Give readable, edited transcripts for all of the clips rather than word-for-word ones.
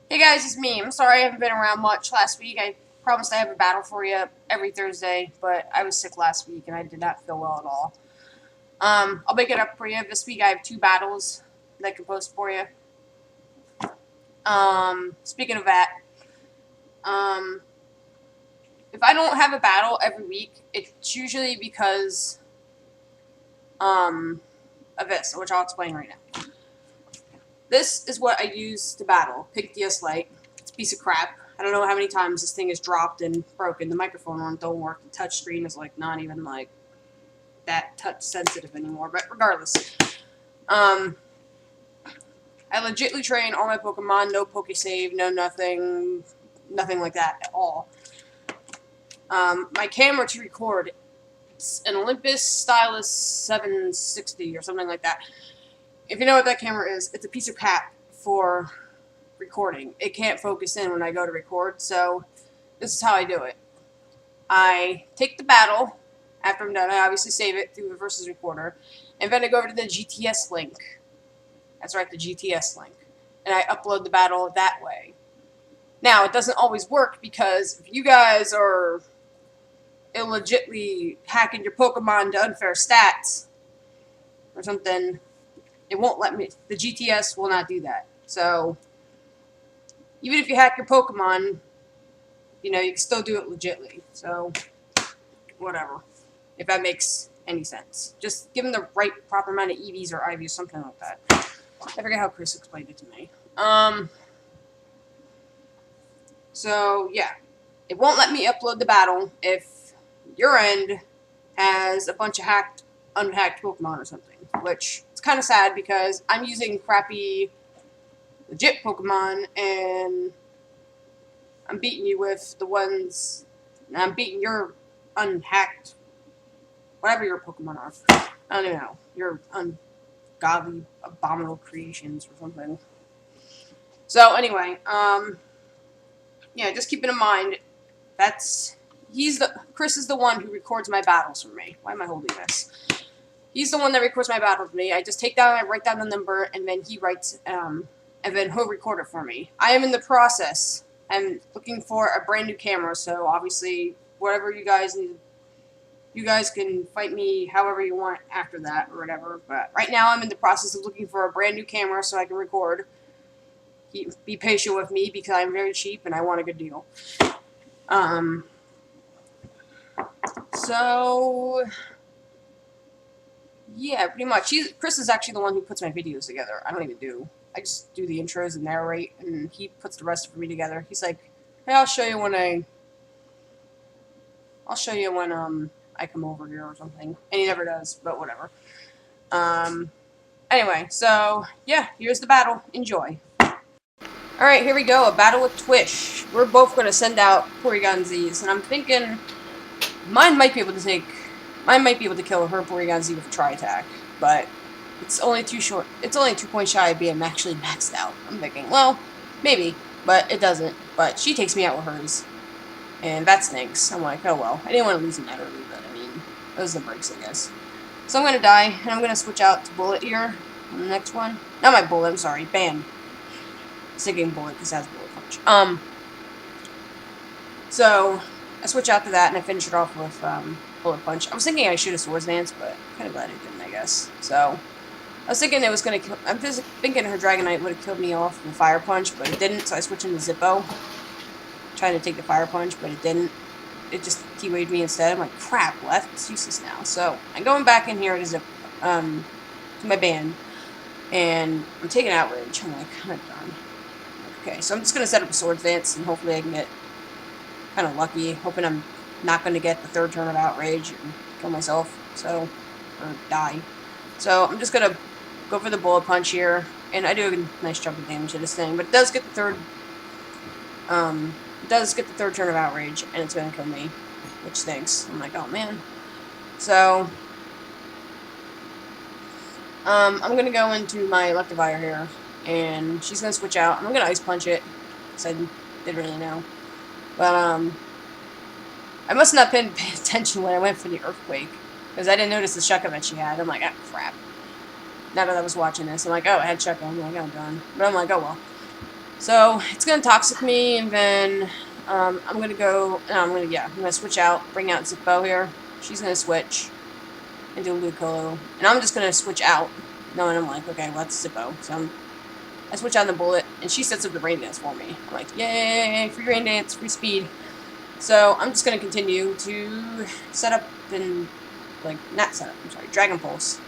Hey guys, it's me. I'm sorry I haven't been around much last week. I promised I have a battle for you every Thursday, but I was sick last week and I did not feel well at all. I'll make it up for you. This week I have 2 battles that I can post for you. Speaking of that, um, if I don't have a battle every week, it's usually because of this, which I'll explain right now. This is what I use to battle Pink DS Lite. It's a piece of crap. I don't know how many times this thing is dropped and broken. The microphone on it don't work. The touch screen is like not even like that touch sensitive anymore. But regardless, I legitly train all my Pokemon. No Pokesave, no nothing like that at all. My camera to record, it's an Olympus Stylus 760 or something like that. If you know what that camera is, it's a piece of crap for recording. It can't focus in when I go to record, so this is how I do it. I take the battle. After I'm done, I obviously save it through the versus recorder, and then I go over to the GTS link. That's right, the GTS link. And I upload the battle that way. Now, it doesn't always work because if you guys are illegitly hacking your Pokemon to unfair stats or something, it won't let me. The GTS will not do that. So, even if you hack your Pokemon, you can still do it legitly. So, whatever. If that makes any sense. Just give them the right proper amount of EVs or IVs, something like that. I forget how Chris explained it to me. So, yeah. It won't let me upload the battle if your end has a bunch of unhacked Pokemon or something. Which, it's kind of sad because I'm using crappy, legit Pokemon, and I'm beating you with the ones... I'm beating your unhacked... whatever your Pokemon are. I don't even know. Your ungodly, abominable creations or something. So, anyway, yeah, just keep it in mind. Chris is the one who records my battles for me. Why am I holding this? He's the one that records my battles for me. I just write down the number, and then he writes, and then he'll record it for me. I am in the process. I'm looking for a brand new camera, so obviously, whatever you guys need, you guys can fight me however you want after that, or whatever. But right now, I'm in the process of looking for a brand new camera so I can record. Be patient with me, because I'm very cheap, and I want a good deal. So... yeah, pretty much. Chris is actually the one who puts my videos together. I don't even do. I just do the intros and narrate, and he puts the rest for me together. He's like, "Hey, I'll show you when I come over here or something." And he never does, but whatever. Anyway, so yeah, here's the battle. Enjoy. All right, here we go. A battle with Twsh. We're both gonna send out Porygon Z's, and I'm thinking mine might be able to kill her Porygon Z with a Tri-Attack, but it's only too short. It's only 2 points shy of being actually maxed out. I'm thinking, well, maybe, but it doesn't. But she takes me out with hers, and that stinks. I'm like, oh well. I didn't want to lose him that early, but I mean, those are the breaks, I guess. So I'm gonna die, and I'm gonna switch out to Bullet here on the next one. Not my Bullet, I'm sorry, Band. I'm thinking Bullet because it has Bullet Punch. So I switch out to that, and I finish it off with Bullet Punch. I was thinking I shoot a Swords Dance, but I'm kind of glad I didn't, I guess. So I was thinking it was gonna kill. I'm just thinking her Dragonite would have killed me off with Fire Punch, but it didn't. So I switched into Zippo, trying to take the Fire Punch, but it didn't. It just T-waved me instead. I'm like, crap. Well, that's useless now. So I'm going back in here to my band, and I'm taking Outrage. I'm like, I'm done. Okay, so I'm just gonna set up a Swords Dance, and hopefully I can get kind of lucky. Hoping I'm not going to get the 3rd turn of Outrage and kill myself, or die. So I'm just going to go for the Bullet Punch here, and I do a nice chunk of damage to this thing, but it does get the 3rd, turn of Outrage, and it's going to kill me, which stinks. I'm like, oh man. So, I'm going to go into my Electivire here, and she's going to switch out. I'm going to Ice Punch it, because I didn't really know. But, I must not have paid attention when I went for the Earthquake, because I didn't notice the Shucka that she had. I'm like, ah, crap. Now that I was watching this, I'm like, oh, I had Shucka. I'm like, oh, I'm done. But I'm like, oh, well. So it's gonna toxic me, and then I'm gonna go. No, I'm gonna switch out, bring out Zippo here. She's gonna switch into Lucolo, and I'm just gonna switch out. No, and I'm like, okay, well that's Zippo. So I switch out the bullet, and she sets up the rain dance for me. I'm like, yay, free rain dance, free speed. So I'm just gonna continue to set up and like not set up. I'm sorry, Dragon Pulse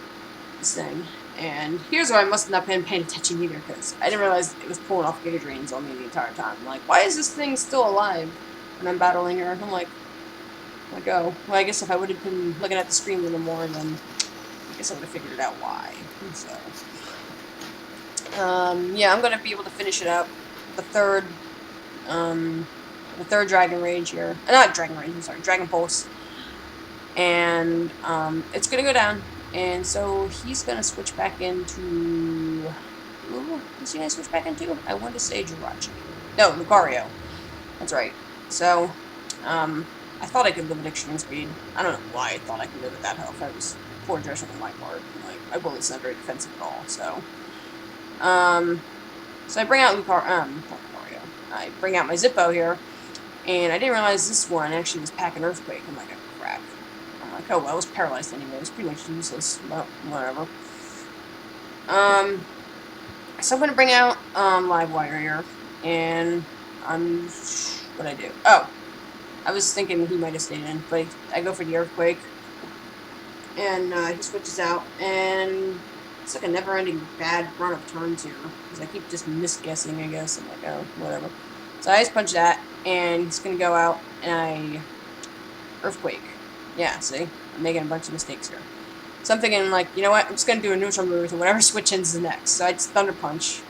this thing. And here's where I must not have been paying attention either, because I didn't realize it was pulling off Giga Drains on me the entire time. I'm like, why is this thing still alive when I'm battling her? I'm like, oh, well, I guess if I would have been looking at the screen a little more, then I guess I would have figured it out why. So, yeah, I'm gonna be able to finish it up. The third, Dragon Rage here. Not Dragon Rage, I'm sorry, Dragon Pulse. And, it's gonna go down. And so he's gonna switch back into... Ooh, is he gonna switch back into? I want to say Jirachi. No, Lucario. That's right. So, I thought I could live at extreme speed. I don't know why I thought I could live at that health. That was poor judgment on my part. Like, my bullet's not very defensive at all, so... So I bring out Lucario. I bring out my Zippo here, and I didn't realize this one actually was packing Earthquake. I'm like, oh crap. I'm like, oh well, I was paralyzed anyway. It was pretty much useless. Well, whatever. So I'm gonna bring out Livewire here, and what I do? Oh, I was thinking he might have stayed in, but I go for the Earthquake, and he switches out, and it's like a never-ending bad run of turns here, because I keep just misguessing, I guess. I'm like, oh, whatever. So I just punch that, and he's gonna go out, and I Earthquake. Yeah, see? I'm making a bunch of mistakes here. So I'm thinking, like, you know what? I'm just gonna do a neutral move, and whatever switch ends the next. So I just Thunder Punch,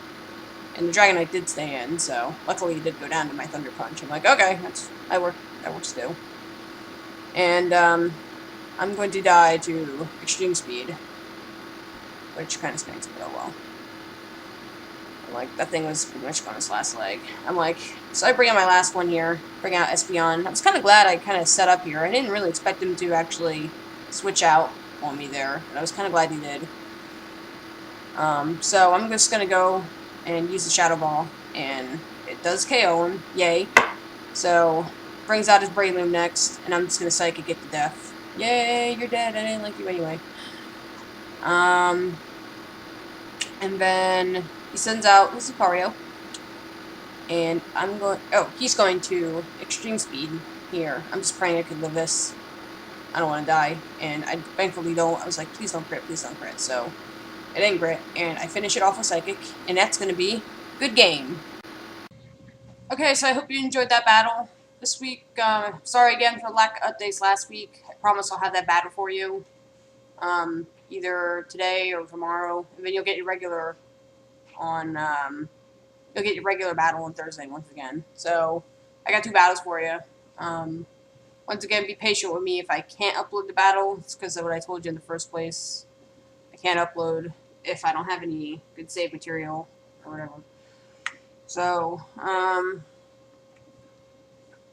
and the Dragonite did stay in, so luckily he did go down to my Thunder Punch. I'm like, okay, that works too. And, I'm going to die to Extreme Speed, which kind of stinks, but oh well. Like, that thing was pretty much on its last leg. I'm like, so I bring out my last one here, bring out Espeon. I was kind of glad I kind of set up here. I didn't really expect him to actually switch out on me there, but I was kind of glad he did. So I'm just going to go and use the Shadow Ball, and it does KO him, yay. So, brings out his Breloom next, and I'm just going to Psychic it to death. Yay, you're dead, I didn't like you anyway. And then he sends out his Lucario, and he's going to Extreme Speed here. I'm just praying I could live this. I don't want to die, and I thankfully don't. I was like, please don't crit, please don't crit. So, it didn't crit, and I finish it off with Psychic, and that's going to be good game. Okay, so I hope you enjoyed that battle this week. Sorry again for lack of updates last week. I promise I'll have that battle for you. Either today or tomorrow, and then you'll get your regular battle on Thursday once again. So I got 2 battles for you. Once again, be patient with me if I can't upload the battle. It's because of what I told you in the first place. I can't upload if I don't have any good save material or whatever. So,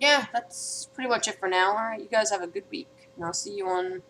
yeah, that's pretty much it for now. Alright, you guys have a good week. And I'll see you whenever.